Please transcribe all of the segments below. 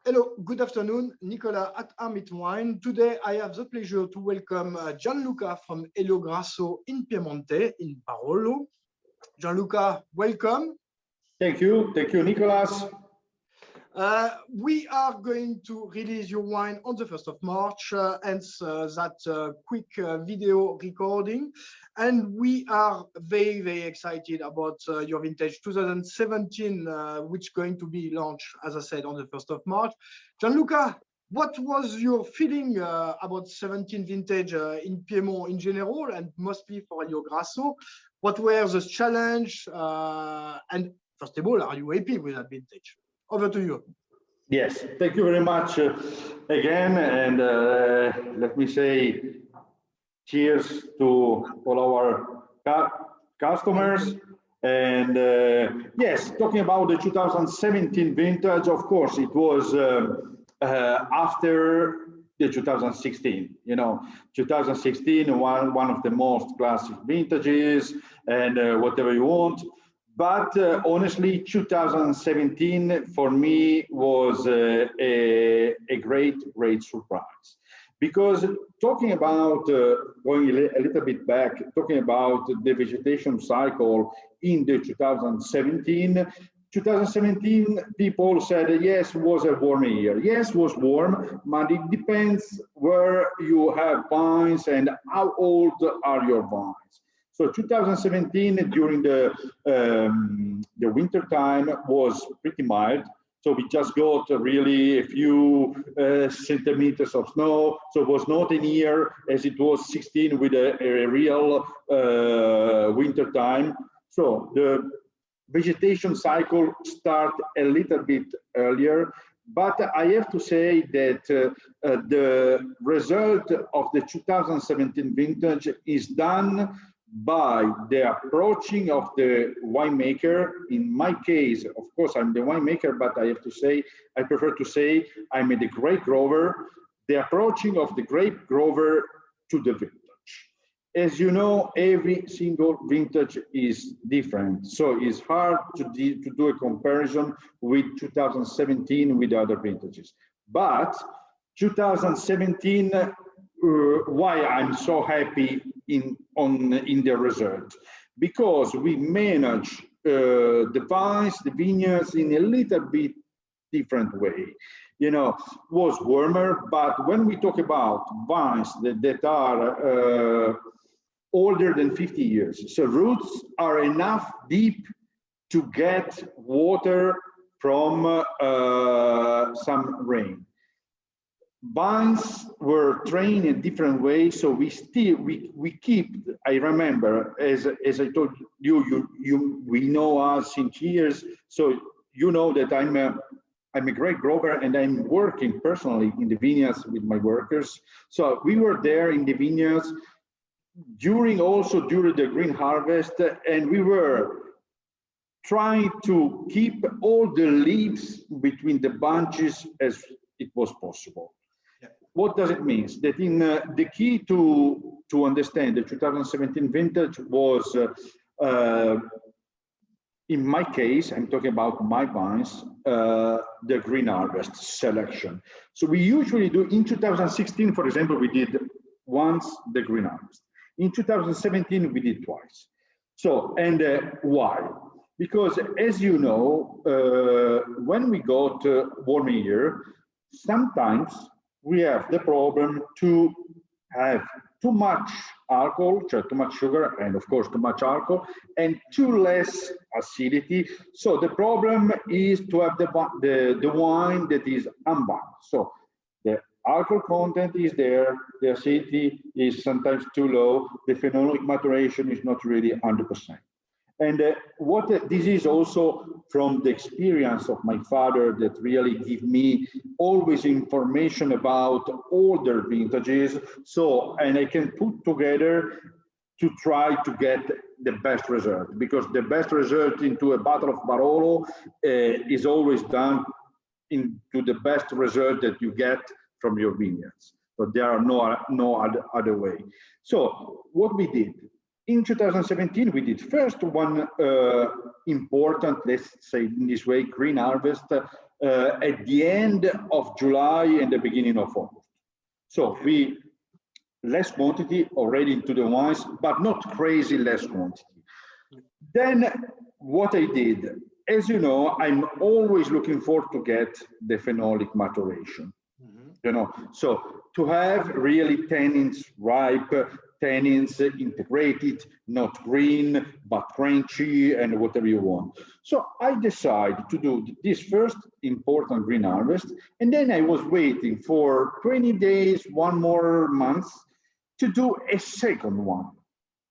Hello, good afternoon, Nicolas at Amit Wine. Today I have the pleasure to welcome Gianluca from Elio Grasso in Piemonte, in Barolo. Gianluca, welcome. Thank you, Nicolas. We are going to release your wine on the 1st of March, hence that quick video recording. And we are very, very excited about your vintage 2017, which is going to be launched, as I said, on the 1st of March. Gianluca, what was your feeling about 17 vintage in Piedmont in general, and mostly for Elio Grasso? What were the challenge? And first of all, are you happy with that vintage? Over to you. Yes, thank you very much again, and let me say cheers to all our customers. And yes, talking about the 2017 vintage, of course, it was after the 2016. 2016, one of the most classic vintages, and whatever you want. But honestly, 2017 for me was a great surprise, because talking about going a little bit back, talking about the vegetation cycle in the 2017 people said yes, was a warm year. Yes, was warm, but it depends where you have vines and how old are your vines. So 2017 during the winter time was pretty mild. So we just got really a few centimeters of snow. So it was not a year as it was 16 with a real winter time. So the vegetation cycle start a little bit earlier. But I have to say that the result of the 2017 vintage is done by the approaching of the winemaker. In my case, of course, I'm the winemaker, but I have to say, I prefer to say I'm the grape grower, the approaching of the grape grower to the vintage. As you know, every single vintage is different. So it's hard to do a comparison with 2017 with other vintages. But 2017, why I'm so happy in the result, because we manage the vines, the vineyards in a little bit different way. Was warmer, but when we talk about vines that are older than 50 years, so roots are enough deep to get water from some rain. Vines were trained in different ways, so we keep. I remember, as I told you, we know us since years, so you know that I'm a grape grower and I'm working personally in the vineyards with my workers. So we were there in the vineyards during the green harvest, and we were trying to keep all the leaves between the bunches as it was possible. What does it mean? That in the key to understand the 2017 vintage was, in my case, I'm talking about my vines, the green harvest selection. So we usually do in 2016, for example, we did once the green harvest. In 2017, we did twice. So, and why? Because as you know, when we got warm year, sometimes we have the problem to have too much alcohol, so too much sugar, and of course too much alcohol, and too less acidity. So the problem is to have the wine that is unbalanced. So the alcohol content is there, the acidity is sometimes too low, the phenolic maturation is not really 100%. And this is also from the experience of my father that really give me always information about older vintages. So, and I can put together to try to get the best result, because the best result into a bottle of Barolo is always done into the best result that you get from your vineyards. So there are no other way. So what we did, in 2017, we did first one important, let's say in this way, green harvest at the end of July and the beginning of August. So we less quantity already into the wines, but not crazy less quantity. Then what I did, as you know, I'm always looking forward to get the phenolic maturation. You know, so to have really tannins ripe, tannins integrated, not green, but crunchy and whatever you want. So I decided to do this first important green harvest, and then I was waiting for 20 days, 1 more month, to do a second one.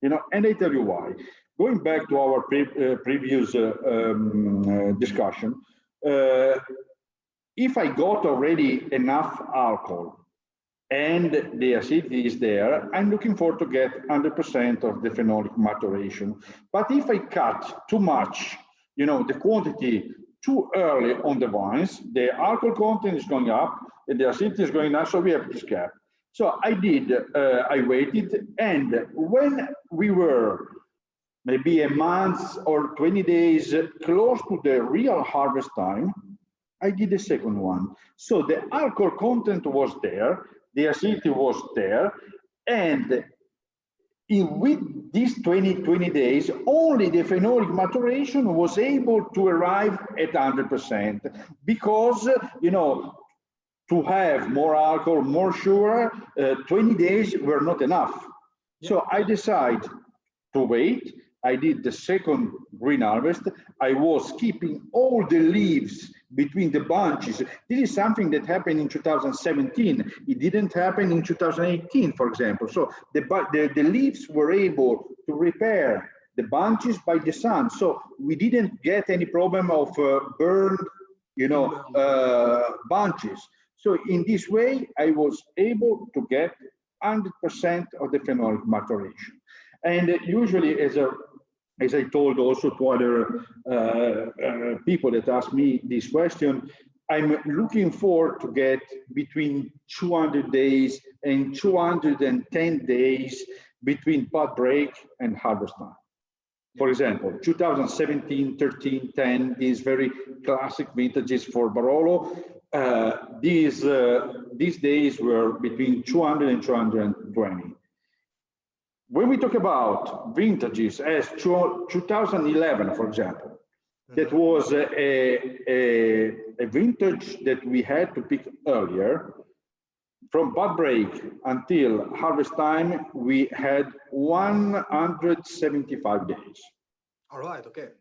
You know, and I tell you why. Going back to our previous discussion, if I got already enough alcohol and the acidity is there, I'm looking forward to get 100% of the phenolic maturation. But if I cut too much, you know, the quantity too early on the wines, the alcohol content is going up and the acidity is going up, so we have this gap. So I waited, and when we were maybe a month or 20 days close to the real harvest time, I did the second one. So the alcohol content was there, the acidity was there, and with these 20 days, only the phenolic maturation was able to arrive at 100%, because, you know, to have more alcohol, more sugar, 20 days were not enough. So I decided to wait. I did the second green harvest. I was keeping all the leaves between the bunches. This is something that happened in 2017. It didn't happen in 2018, for example. So the leaves were able to repair the bunches by the sun. So we didn't get any problem of burned, you know, bunches. So in this way, I was able to get 100% of the phenolic maturation. And usually, as I told also to other people that ask me this question, I'm looking forward to get between 200 days and 210 days between pod break and harvest time. For example, 2017, 13, 10, these very classic vintages for Barolo, these days were between 200 and 220. When we talk about vintages as 2011, for example, that was a vintage that we had to pick earlier. From bud break until harvest time, we had 175 days. All right, okay.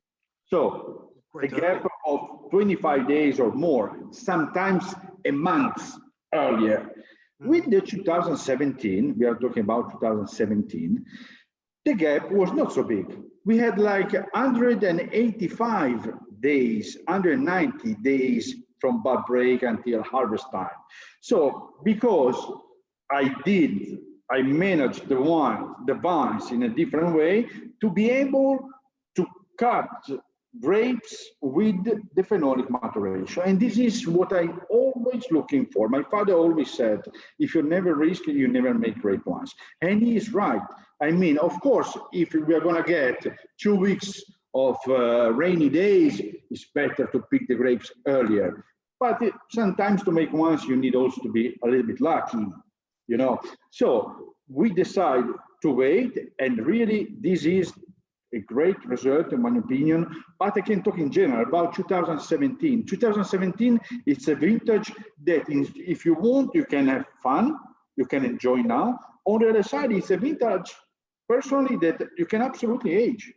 So a gap of 25 days or more, sometimes a month earlier. With the 2017, we are talking about 2017, the gap was not so big. We had like 185 days, 190 days from bud break until harvest time. So because I managed the vines in a different way to be able to cut grapes with the phenolic maturation. And this is what I'm always looking for. My father always said, if you never risk, you never make great wines. And he is right. I mean, of course, if we are going to get 2 weeks of rainy days, it's better to pick the grapes earlier. But sometimes to make wines, you need also to be a little bit lucky, you know. So we decide to wait, and really this is a great result in my opinion, but I can talk in general about 2017. 2017, it's a vintage that if you want, you can have fun, you can enjoy now. On the other side, it's a vintage, personally, that you can absolutely age.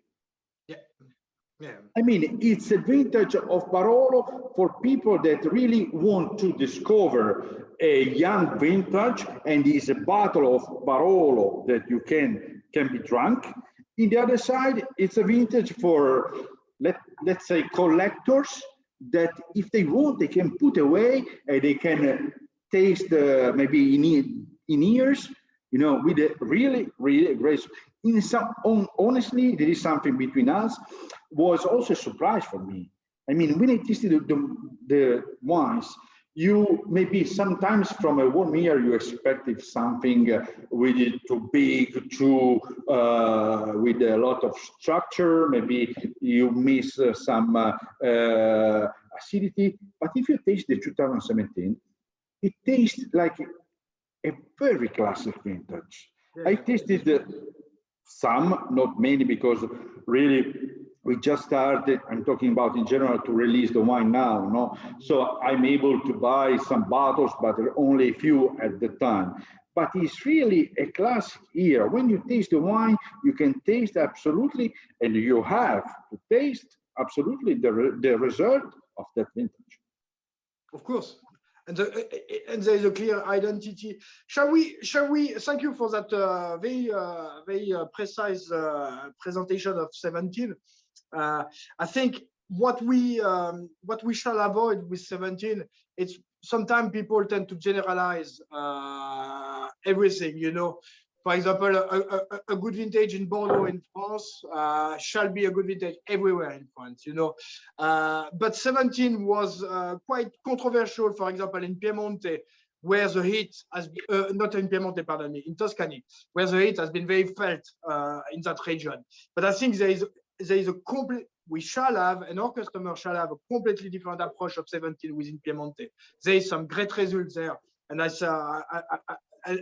Yeah. I mean, it's a vintage of Barolo for people that really want to discover a young vintage, and it's a bottle of Barolo that you can be drunk. In the other side, it's a vintage for, let's say, collectors that if they want, they can put away and they can taste maybe in years, you know, with a really, really great. Honestly, there is something between us. Was also a surprise for me. I mean, when I tasted the wines, you maybe sometimes from a warm year you expected something really too big, too with a lot of structure. Maybe you miss some acidity. But if you taste the 2017, it tastes like a very classic vintage. I tasted some, not many, because really we just started, I'm talking about in general, to release the wine now, no? So I'm able to buy some bottles, but there are only a few at the time. But it's really a classic year. When you taste the wine, you can taste absolutely, and you have to taste absolutely the result of that vintage. Of course. And there is a clear identity. Shall we? Thank you for that very precise presentation of 17. I think what we shall avoid with 17, it's sometimes people tend to generalize everything. You know, for example, a good vintage in Bordeaux in France shall be a good vintage everywhere in France, you know. But 17 was quite controversial, for example, in Piemonte, where the heat has not in Piemonte, pardon me, in Tuscany, where the heat has been very felt in that region. But I think there is a complete, we shall have, and our customers shall have a completely different approach of 17 within Piemonte. There is some great results there, and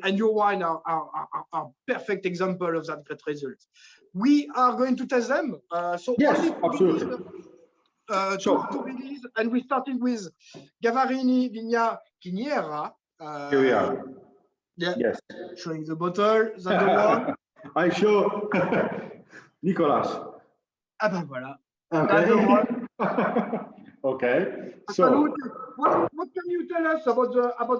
and your wine are perfect example of that great result. We are going to test them. So yes, absolutely. To release, and we started with Gavarini Vigna Chiniera. Here we are. Yeah. Yes. Showing the bottle. That's the one. I show Nicolas. Ah ben voilà. Okay. That's the one. Okay. So what can you tell us about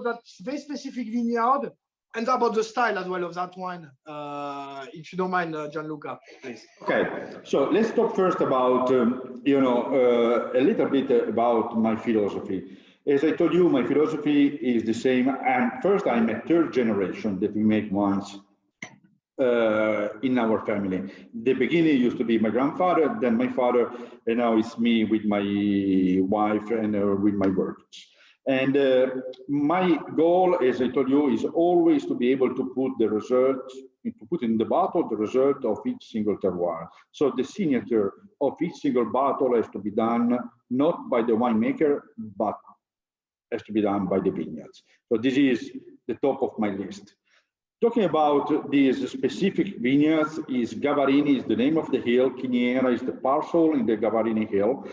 that very specific vineyard and about the style as well of that wine, if you don't mind, Gianluca, please. Okay, so let's talk first about a little bit about my philosophy. As I told you, my philosophy is the same. And first, I'm a third generation that we make wines in our family. The beginning used to be my grandfather, then my father, and now it's me with my wife and with my workers. And my goal, as I told you, is always to be able to put the result, to put in the bottle the result of each single terroir. So the signature of each single bottle has to be done not by the winemaker, but has to be done by the vineyards. So this is the top of my list. Talking about these specific vineyards, is Gavarini is the name of the hill, Chiniera is the parcel in the Gavarini hill.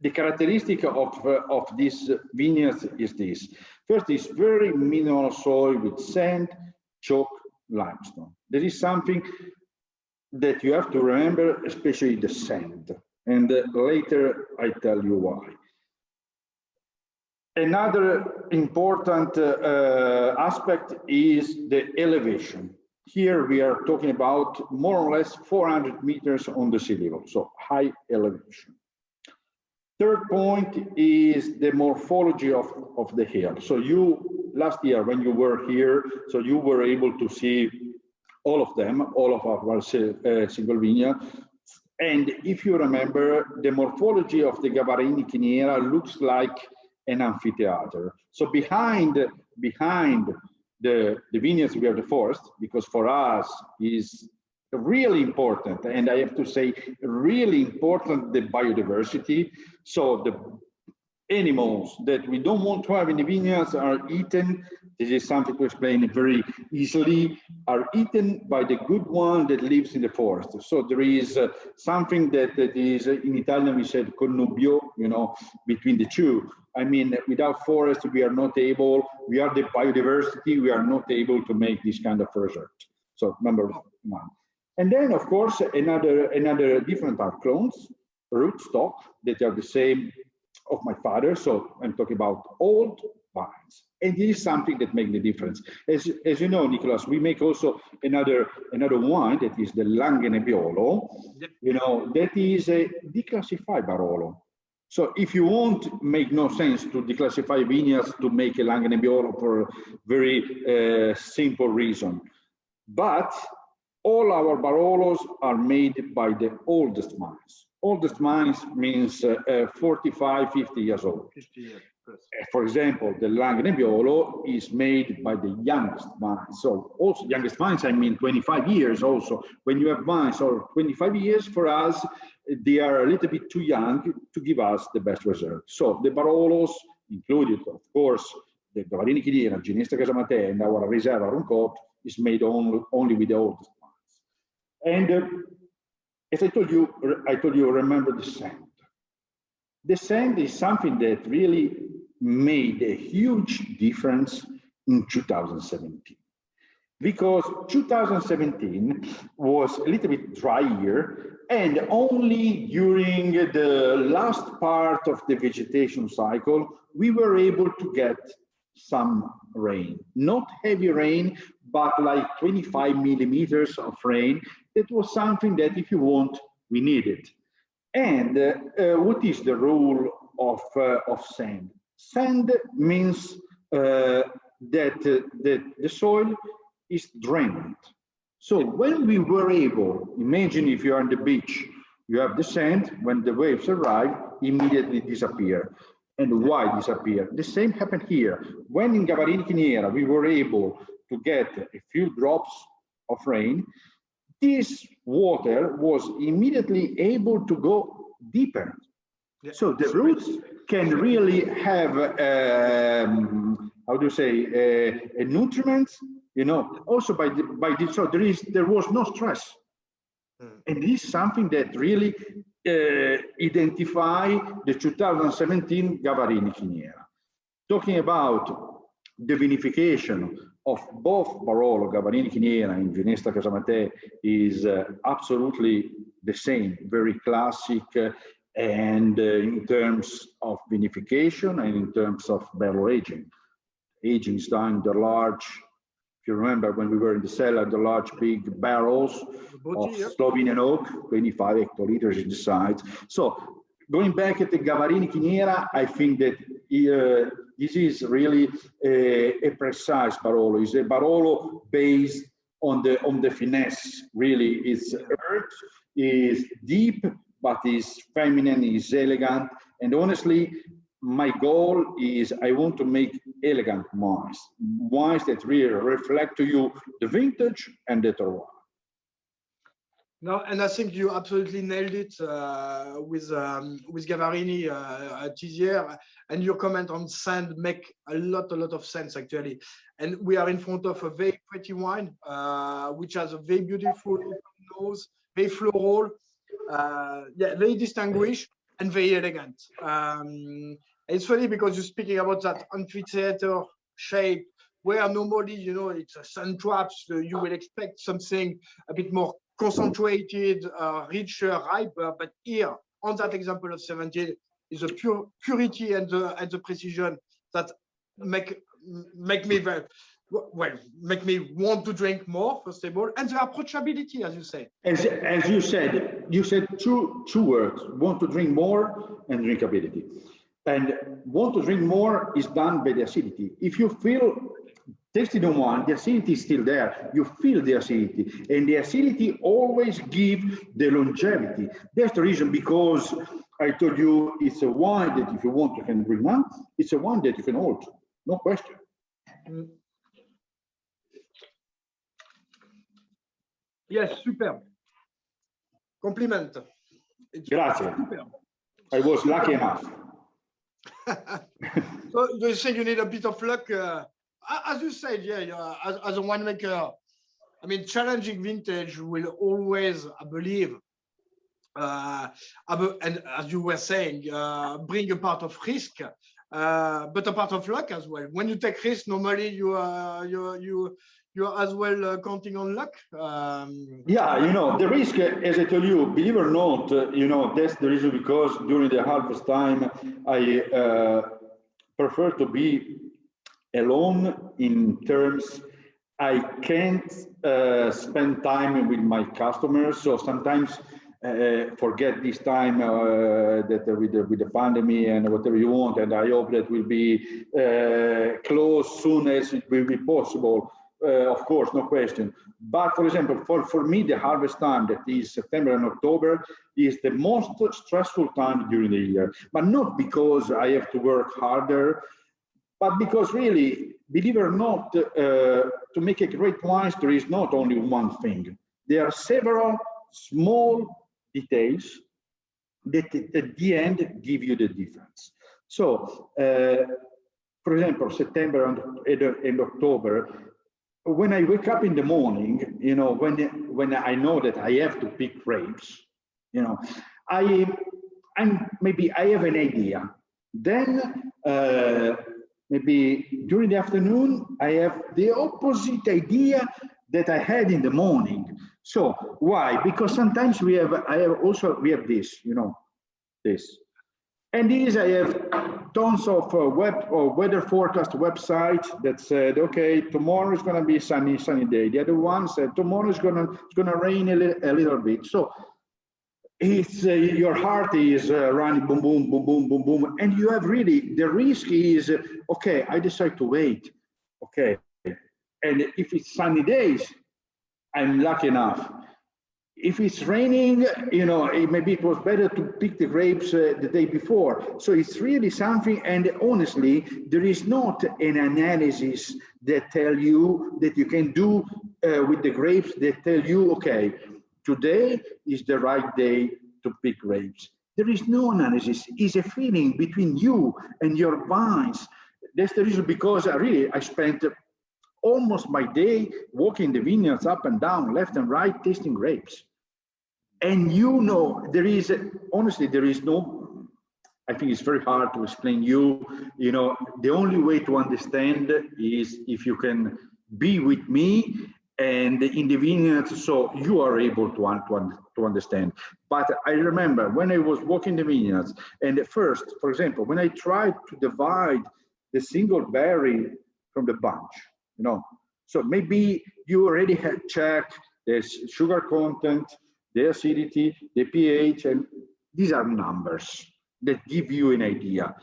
The characteristic of these vineyards is this. First, it's very mineral soil with sand, chalk, limestone. There is something that you have to remember, especially the sand. And later I tell you why. Another important aspect is the elevation. Here we are talking about more or less 400 meters on the sea level, so high elevation. Third point is the morphology of the hill. So you, last year when you were here, so you were able to see all of them, all of our single vineyard. And if you remember, the morphology of the Gavarini Chiniera looks like an amphitheater. So behind the vineyards, we have the forest, because for us is really important, and I have to say really important, the biodiversity. So the animals that we don't want to have in the vineyards are eaten. This is something to explain very easily, are eaten by the good one that lives in the forest. So there is something that is, in Italian we said connubio, between the two. I mean, without forest, we are not able, we are the biodiversity, we are not able to make this kind of result. So number one. And then, of course, another different are clones, rootstock, that are the same of my father. So I'm talking about old vines. And this is something that makes the difference. As you know, Nicolas, we make also another wine that is the Langhe Nebbiolo. That is a declassified Barolo. So if you want, make no sense to declassify vineyards to make a Langhe Nebbiolo for a very simple reason. But all our Barolos are made by the oldest vines. Oldest wines means 45, 50 years old. 50 years. For example, the Nebbiolo is made by the youngest vines. So also youngest vines, I mean 25 years also. When you have vines or 25 years, for us, they are a little bit too young to give us the best result. So the Barolos included, of course, the Gavarini Chiniera, Ginesta Casamate, and our Reserva Runcote is made only with the oldest vines. And as I told you, remember the scent. The scent is something that really made a huge difference in 2017. Because 2017 was a little bit drier, and only during the last part of the vegetation cycle, we were able to get some rain. Not heavy rain, but like 25 millimeters of rain. That was something that, if you want, we needed. And what is the role of sand? Sand means that the soil is drained. So when we were able, imagine if you are on the beach, you have the sand, when the waves arrive, immediately disappear. And why disappear? The same happened here. When in Gavarini Chiniera we were able to get a few drops of rain, this water was immediately able to go deeper. Yeah. So the roots can really have, how do you say, a nutriment, you know, also by this, so there was no stress. And this is something that really identify the 2017 Gavarini Chiniera. Talking about the vinification of both Barolo, Gavarini Chiniera, and Ginesta Casamate is absolutely the same, very classic, and in terms of vinification and in terms of barrel aging. Aging is done the large, if you remember when we were in the cellar, the large big barrels of Slovenian oak, 25 hectoliters in the sides. So going back at the Gavarini Chiniera, I think that this is really a precise Barolo. It's a Barolo based on the finesse. Really, it's earth, is deep, but is feminine, is elegant. And honestly, my goal is I want to make elegant wines, wines that really reflect to you the vintage and the terroir. No, and I think you absolutely nailed it with Gavarini Tizier, and your comment on sand make a lot of sense actually. And we are in front of a very pretty wine, which has a very beautiful nose, very floral, yeah, very distinguished and very elegant. It's funny because you're speaking about that amphitheater shape, where normally, you know, it's a sun traps. So you will expect something a bit more concentrated, richer, riper. But here, on that example of 17, is a purity and the precision that make me very well, make me want to drink more, first of all, and the approachability, as you say. As you said two words: want to drink more and drinkability. And want to drink more is done by the acidity. If you feel tasting on wine, the acidity is still there. You feel the acidity, and the acidity always gives the longevity. That's the reason, because I told you it's a wine that if you want you can drink one. It's a wine that you can hold, no question. Yes, superb. Compliment. Grazie. I was lucky enough. So do you think you need a bit of luck? As you said, yeah, as a winemaker, I mean, challenging vintage will always, I believe, and as you were saying, bring a part of risk, but a part of luck as well. When you take risk, normally you're as well counting on luck. Yeah, you know, the risk, as I told you, believe it or not, you know, that's the reason, because during the harvest time, I prefer to be alone in terms I can't spend time with my customers. So sometimes forget this time that with the pandemic and whatever you want, and I hope that will be close soon as it will be possible. of course, no question. But for example, for me, the harvest time, that is September and October, is the most stressful time during the year. But not because I have to work harder, but because really, believe it or not, to make a great wine, there is not only one thing. There are several small details that at the end give you the difference. So, for example, September and October, when I wake up in the morning, you know, when I know that I have to pick grapes, you know, maybe I have an idea. Then maybe during the afternoon, I have the opposite idea that I had in the morning. So why? Because sometimes we have this, you know, this. And these I have tons of weather forecast websites that said, okay, tomorrow is going to be a sunny day. The other one said tomorrow is going to rain a little bit. So it's your heart is running boom, boom, boom, boom, boom, boom, and you have really the risk is okay. I decide to wait, okay, and if it's sunny days, I'm lucky enough. If it's raining, you know, maybe it was better to pick the grapes the day before. So it's really something, and honestly, there is not an analysis that tell you that you can do with the grapes that tell you, okay, today is the right day to pick grapes. There is no analysis. It's a feeling between you and your vines. That's the reason, because I spent almost my day walking the vineyards up and down, left and right, tasting grapes. And you know, honestly, there is no, I think it's very hard to explain you know, the only way to understand is if you can be with me and in the vineyards, so you are able to understand. But I remember when I was walking the vineyards, and at first, for example, when I tried to divide the single berry from the bunch, you know, so maybe you already had checked the sugar content, the acidity, the pH, and these are numbers that give you an idea,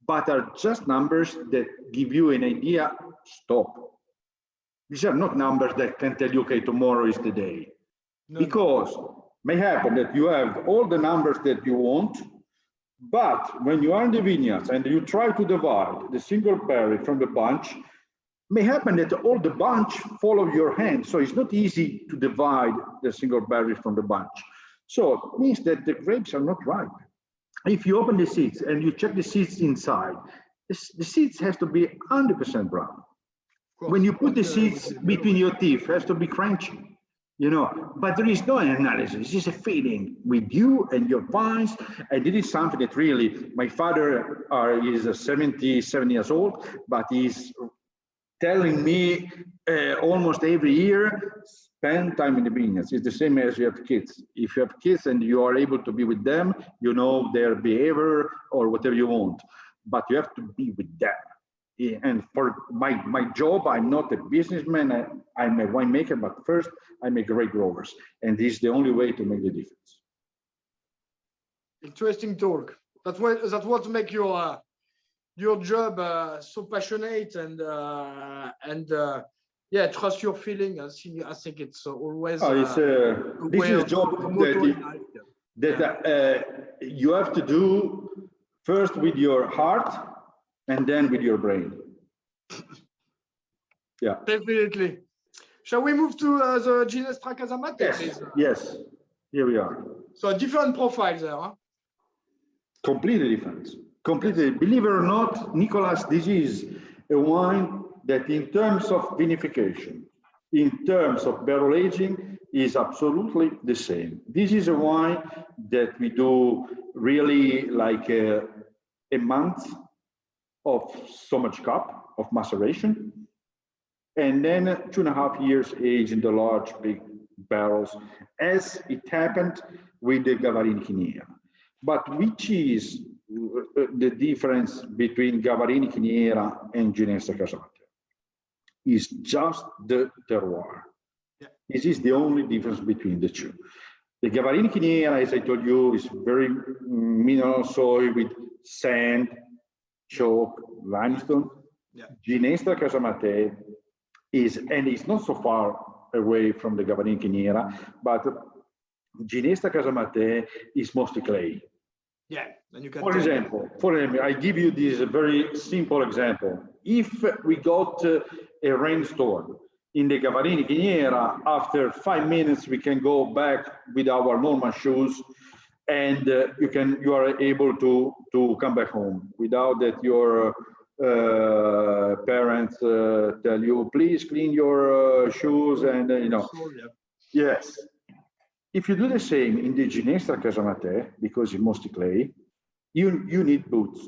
but are just numbers that give you an idea, stop. These are not numbers that can tell you, okay, tomorrow is the day. No. Because may happen that you have all the numbers that you want, but when you are in the vineyards and you try to divide the single berry from the bunch, may happen that all the bunch follow your hand. So it's not easy to divide the single berry from the bunch. So it means that the grapes are not ripe. If you open the seeds and you check the seeds inside, the seeds has to be 100% brown. When you put the seeds between your teeth, it has to be crunchy, you know, but there is no analysis. It's a feeling with you and your vines. And it is something that really, my father is 77 years old, but he's telling me almost every year, spend time in the vineyards. It's the same as you have kids. If you have kids and you are able to be with them, you know their behavior or whatever you want, but you have to be with them. And for my job, I'm not a businessman, I'm a winemaker, but first I make great growers. And this is the only way to make the difference. Interesting talk. That's what make your job so passionate and yeah, trust your feeling. I think it's always this is a job that you have to do first with your heart and then with your brain. Yeah, definitely. Shall we move to the Ginestra Casamate? Yes. Yes, here we are. So different profiles there, huh? Completely different. Completely. Believe it or not, Nicolas, this is a wine that in terms of vinification, in terms of barrel aging, is absolutely the same. This is a wine that we do really like a month of so much cup of maceration, and then 2.5 years aged in the large, big barrels, as it happened with the Gavarini Chiniera. But which is the difference between Gavarini Chiniera and Ginestra Casamate? Is just the terroir. Yeah. This is the only difference between the two. The Gavarini Chiniera, as I told you, is very mineral soil with sand, chalk, limestone. Yeah. Ginestra Casamate and it's not so far away from the Gavarin Chiniera, but Ginestra Casamate is mostly clay. Yeah, and you can. For example, I give you this very simple example. If we got a rainstorm in the Gavarin Chiniera, after 5 minutes we can go back with our normal shoes, and you are able to come back home without that your parents tell you, please clean your shoes, and you know. Yes. If you do the same in the Ginestra Casamate, because it's mostly clay, you need boots.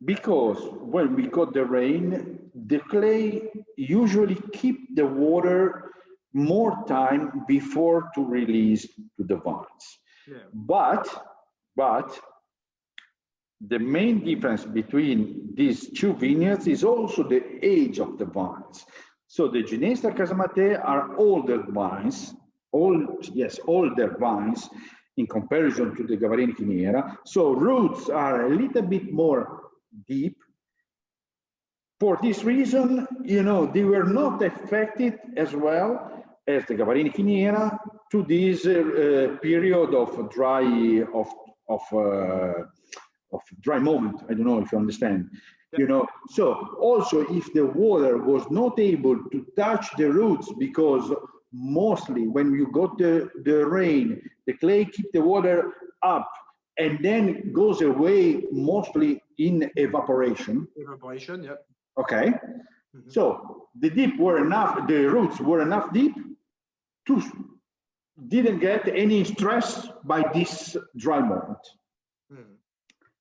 Because when we got the rain, the clay usually keep the water more time before to release to the vines. Yeah. But the main difference between these two vineyards is also the age of the vines. So the Ginestra Casamate are older vines, older vines in comparison to the Gavarin Chiniera. So roots are a little bit more deep. For this reason, you know, they were not affected as well as the Gavarin Chiniera to this period of dry moment. I don't know if you understand. You know, so also if the water was not able to touch the roots, because mostly when you got the rain, the clay keep the water up and then goes away mostly in evaporation. Evaporation, yeah. Okay. Mm-hmm. So the roots were enough deep to didn't get any stress by this dry moment. Mm-hmm.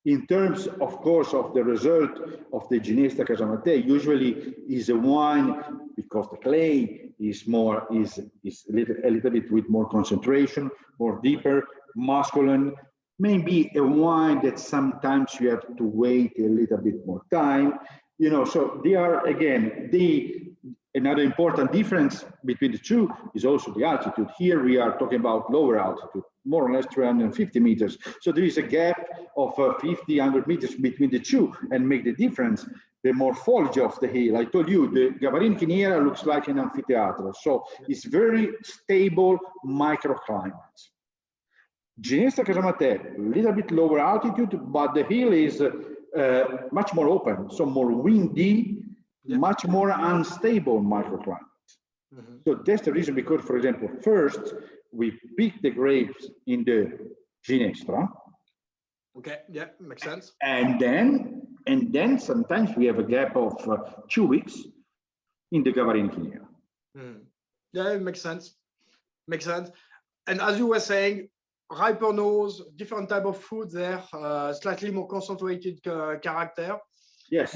In terms, of course, of the result of the Ginestra Casamate, usually is a wine, because the clay is a little bit with more concentration, more deeper, masculine. Maybe a wine that sometimes you have to wait a little bit more time. You know, so they are, again, another important difference between the two is also the altitude. Here we are talking about lower altitude, more or less 350 meters. So there is a gap of 50, 100 meters between the two, and make the difference. The morphology of the hill. I told you, the Gavarin Chiniera looks like an amphitheater. So it's very stable microclimate. Ginestra Casamate, a little bit lower altitude, but the hill is much more open, so more windy, much more unstable microclimate. Mm-hmm. So that's the reason, because, for example, first we pick the grapes in the Ginestra. Okay, yeah, makes sense. And then sometimes we have a gap of 2 weeks in the Gavarin Chiniera. Mm. Yeah, it makes sense. Makes sense. And as you were saying, riper nose, different type of food there, slightly more concentrated character. Yes.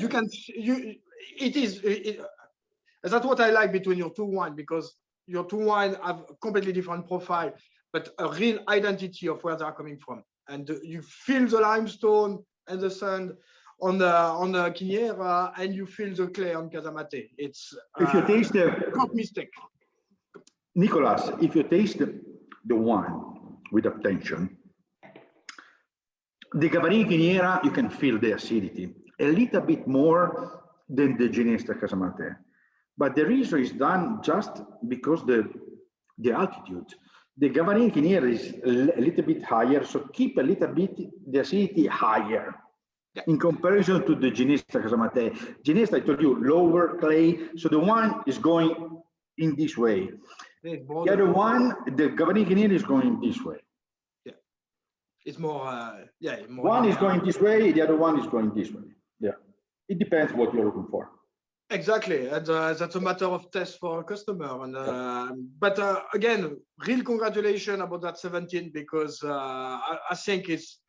That's what I like between your two wines, because your two wines have a completely different profile, but a real identity of where they are coming from. And you feel the limestone and the sand on the Chiniera, and you feel the clay on Casamate. It's if you taste not mistake. Nicolas, if you taste the wine with attention, the Gavarin Chiniera, you can feel the acidity a little bit more than the Ginestra Casamate. But the reason is done just because the altitude. The Gavarin Chiniera is a little bit higher, so keep a little bit the acidity higher in comparison to the Ginestra Casamate. Ginestra, I told you, lower clay, so the wine is going in this way. The other one, the Gavarin Chiniera, is going this way. Yeah, it's more. More one is going this way, the other one is going this way. Yeah, it depends what you're looking for. Exactly, and that's a matter of taste for a customer. And but again, real congratulations about that 17, because I think it's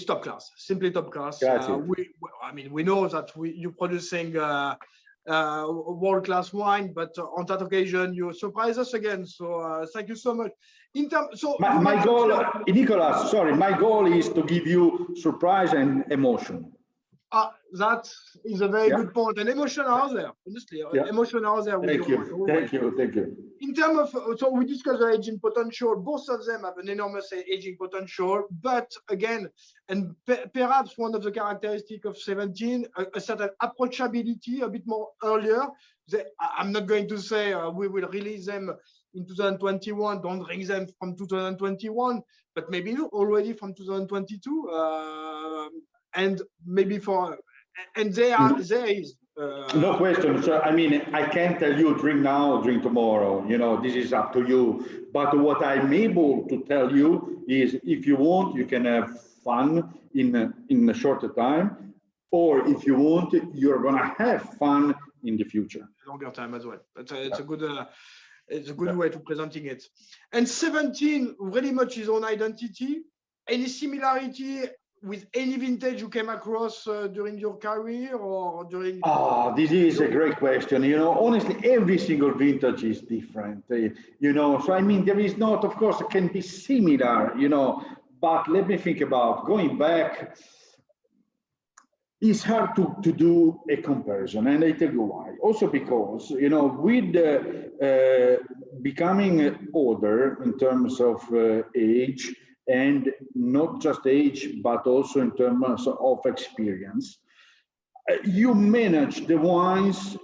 top class, simply top class. We know that you're producing world-class wine, but on that occasion you surprise us again. So thank you so much. My goal, Nicolas, sorry, my goal is to give you surprise and emotion. That is a very good point. And emotion are there, honestly. Emotion are there with Thank you. Thank you. Thank you. In terms of, so we discussed the aging potential. Both of them have an enormous aging potential, but again, and perhaps one of the characteristics of 17, a certain approachability, a bit more earlier. I'm not going to say we will release them in 2021. Don't bring them from 2021, but maybe already from 2022. And maybe there is no question. So I mean, I can't tell you drink now, drink tomorrow. You know, this is up to you. But what I'm able to tell you is, if you want, you can have fun in a shorter time, or if you want, you're gonna have fun in the future. Longer time as well. It's a good way to presenting it. And 17 really much his own identity. Any similarity with any vintage you came across during your career or during? This is a great question. You know, honestly, every single vintage is different. You know, so I mean, there is not, of course, it can be similar. You know, but let me think about going back. It's hard to do a comparison, and I tell you why. Also because, you know, with becoming older in terms of age, and not just age, but also in terms of experience, you manage the wines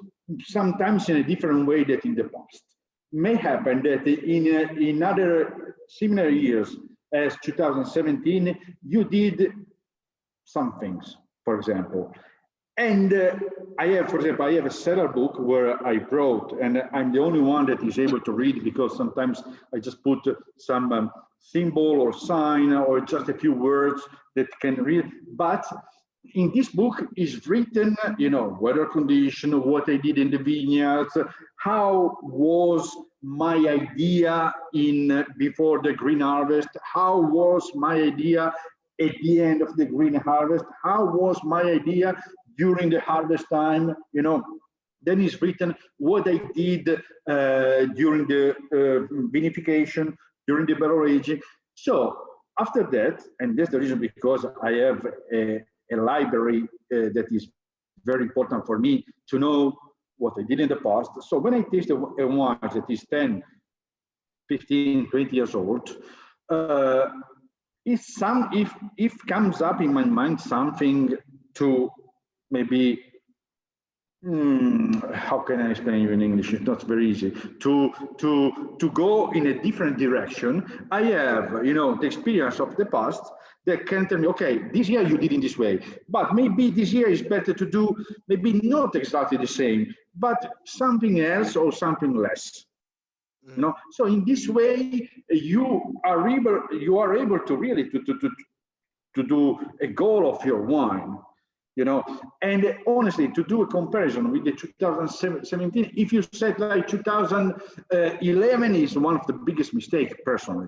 sometimes in a different way than in the past. May happen that in other similar years as 2017, you did some things, for example. And I have a cellar book where I brought, and I'm the only one that is able to read, because sometimes I just put some symbol or sign or just a few words that can read. But in this book is written, you know, weather condition, what I did in the vineyards, how was my idea before the green harvest, how was my idea at the end of the green harvest, how was my idea during the harvest time, you know. Then is written what I did during the vinification, during the barrel aging. So after that, and that's the reason because I have a library that is very important for me to know what I did in the past. So when I taste a wine that is 10, 15, 20 years old, if comes up in my mind something to maybe, how can I explain you in English? It's not very easy. To go in a different direction, I have, you know, the experience of the past that can tell me, okay, this year you did in this way, but maybe this year is better to do, maybe not exactly the same, but something else or something less. No, so in this way you are able to really to do a goal of your wine, you know. And honestly, to do a comparison with the 2017, if you said like 2011 is one of the biggest mistakes personally.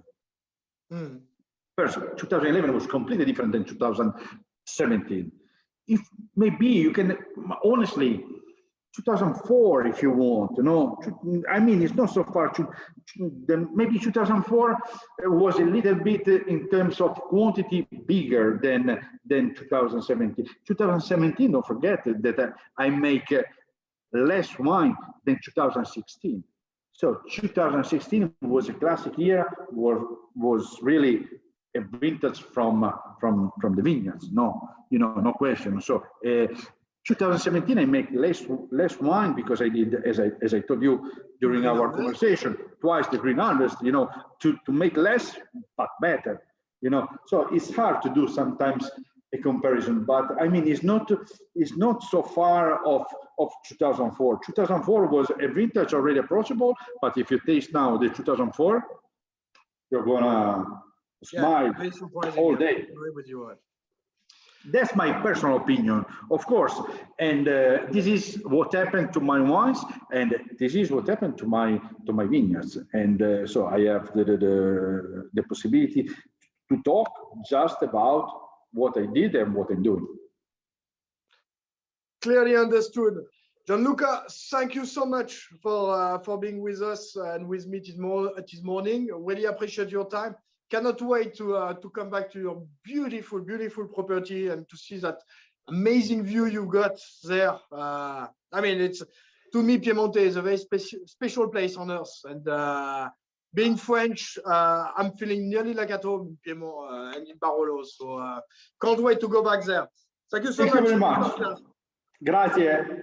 Personally, 2011 was completely different than 2017. If maybe you can honestly. 2004, if you want, you know, I mean, it's not so far. Maybe 2004 was a little bit in terms of quantity bigger than 2017. 2017, don't forget that I make less wine than 2016. So 2016 was a classic year, was really a vintage from the vineyards. No, you know, no question. So. 2017, I make less wine because I did, as I told you during our conversation, twice the green harvest. You know, to make less but better. You know, so it's hard to do sometimes a comparison. But I mean, it's not so far off of 2004. 2004 was a vintage already approachable. But if you taste now the 2004, you're gonna smile all day. I agree with you. That's my personal opinion, of course, and this is what happened to my wines, and this is what happened to my vineyards, and so I have the possibility to talk just about what I did and what I'm doing. Clearly understood. Gianluca, thank you so much for being with us and with me this morning. Really appreciate your time. Cannot wait to come back to your beautiful property and to see that amazing view you got there. I mean, it's, to me, Piemonte is a very special place on earth. And being French, I'm feeling nearly like at home in Piedmont and in Barolo. So can't wait to go back there. Thank you so much. Thank you very much. Grazie.